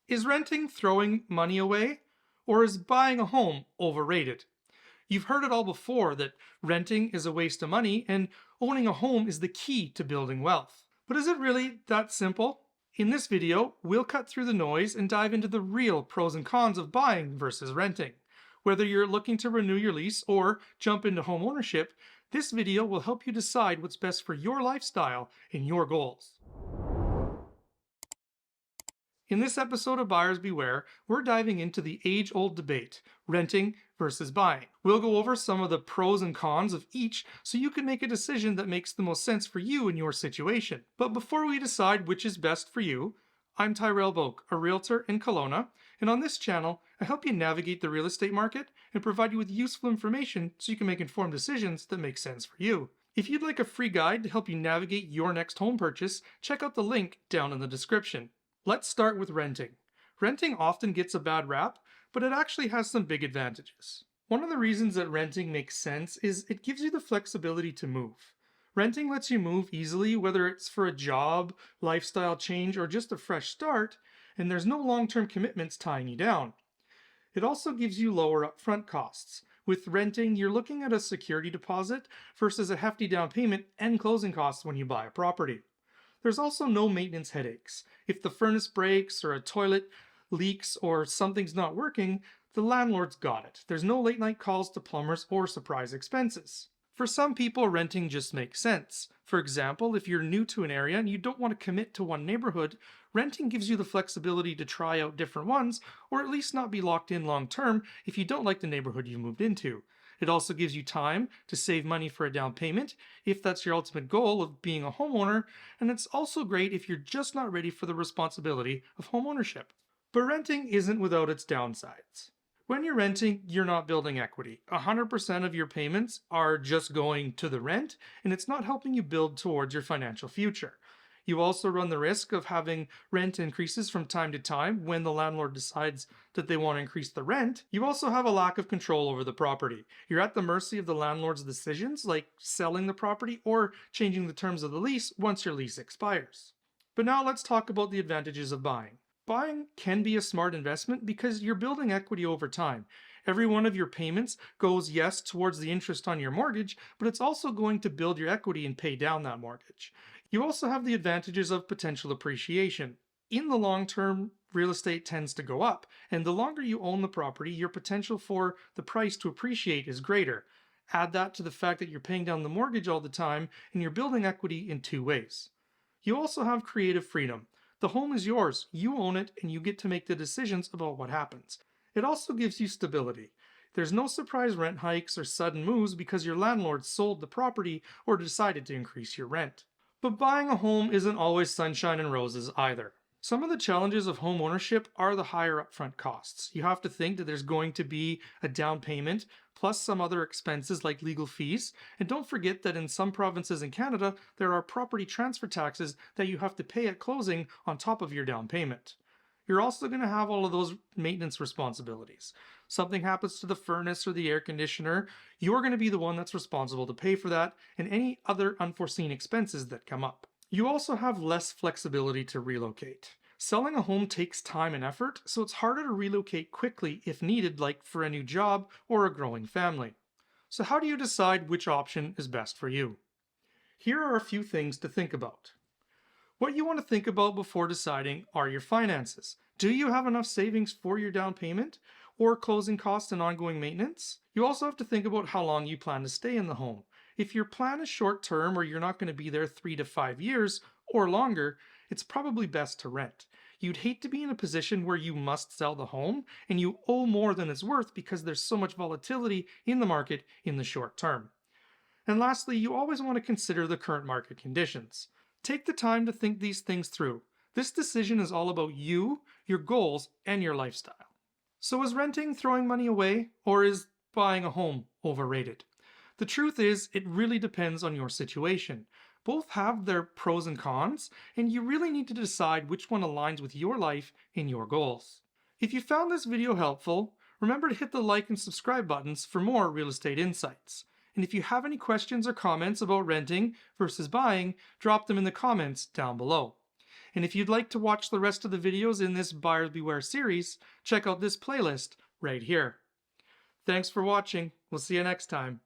Is renting throwing money away, or is buying a home overrated? You've heard it all before that renting is a waste of money and owning a home is the key to building wealth. But is it really that simple? In this video, we'll cut through the noise and dive into the real pros and cons of buying versus renting. Whether you're looking to renew your lease or jump into home ownership, this video will help you decide what's best for your lifestyle and your goals. In this episode of Buyers Beware, we're diving into the age-old debate, renting versus buying. We'll go over some of the pros and cons of each so you can make a decision that makes the most sense for you in your situation. But before we decide which is best for you, I'm Tyrell Boake, a realtor in Kelowna, and on this channel, I help you navigate the real estate market and provide you with useful information so you can make informed decisions that make sense for you. If you'd like a free guide to help you navigate your next home purchase, check out the link down in the description. Let's start with renting. Renting often gets a bad rap, but it actually has some big advantages. One of the reasons that renting makes sense is it gives you the flexibility to move. Renting lets you move easily, whether it's for a job, lifestyle change, or just a fresh start, and there's no long-term commitments tying you down. It also gives you lower upfront costs. With renting, you're looking at a security deposit versus a hefty down payment and closing costs when you buy a property. There's also no maintenance headaches. If the furnace breaks or a toilet leaks or something's not working, the landlord's got it. There's no late night calls to plumbers or surprise expenses. For some people, renting just makes sense. For example, if you're new to an area and you don't want to commit to one neighborhood, renting gives you the flexibility to try out different ones or at least not be locked in long term if you don't like the neighborhood you moved into. It also gives you time to save money for a down payment if that's your ultimate goal of being a homeowner, and it's also great if you're just not ready for the responsibility of home ownership. But renting isn't without its downsides. When you're renting, you're not building equity. 100% of your payments are just going to the rent, and it's not helping you build towards your financial future. You also run the risk of having rent increases from time to time when the landlord decides that they want to increase the rent. You also have a lack of control over the property. You're at the mercy of the landlord's decisions, like selling the property or changing the terms of the lease once your lease expires. But now let's talk about the advantages of buying. Buying can be a smart investment because you're building equity over time. Every one of your payments goes, yes, towards the interest on your mortgage, but it's also going to build your equity and pay down that mortgage. You also have the advantages of potential appreciation. In the long term, real estate tends to go up, and the longer you own the property, your potential for the price to appreciate is greater. Add that to the fact that you're paying down the mortgage all the time, and you're building equity in two ways. You also have creative freedom. The home is yours, you own it, and you get to make the decisions about what happens. It also gives you stability. There's no surprise rent hikes or sudden moves because your landlord sold the property or decided to increase your rent. But buying a home isn't always sunshine and roses either. Some of the challenges of home ownership are the higher upfront costs. You have to think that there's going to be a down payment, plus some other expenses like legal fees. And don't forget that in some provinces in Canada, there are property transfer taxes that you have to pay at closing on top of your down payment. You're also going to have all of those maintenance responsibilities. Something happens to the furnace or the air conditioner, you're going to be the one that's responsible to pay for that and any other unforeseen expenses that come up. You also have less flexibility to relocate. Selling a home takes time and effort, so it's harder to relocate quickly if needed, like for a new job or a growing family. So how do you decide which option is best for you? Here are a few things to think about. What you want to think about before deciding are your finances. Do you have enough savings for your down payment or closing costs and ongoing maintenance? You also have to think about how long you plan to stay in the home. If your plan is short term or you're not going to be there 3 to 5 years or longer, it's probably best to rent. You'd hate to be in a position where you must sell the home and you owe more than it's worth because there's so much volatility in the market in the short term. And lastly, you always want to consider the current market conditions. Take the time to think these things through. This decision is all about you, your goals, and your lifestyle. So is renting throwing money away, or is buying a home overrated? The truth is, it really depends on your situation. Both have their pros and cons, and you really need to decide which one aligns with your life and your goals. If you found this video helpful, remember to hit the like and subscribe buttons for more real estate insights. And if you have any questions or comments about renting versus buying, drop them in the comments down below. And if you'd like to watch the rest of the videos in this Buyers Beware series, check out this playlist right here. Thanks for watching. We'll see you next time.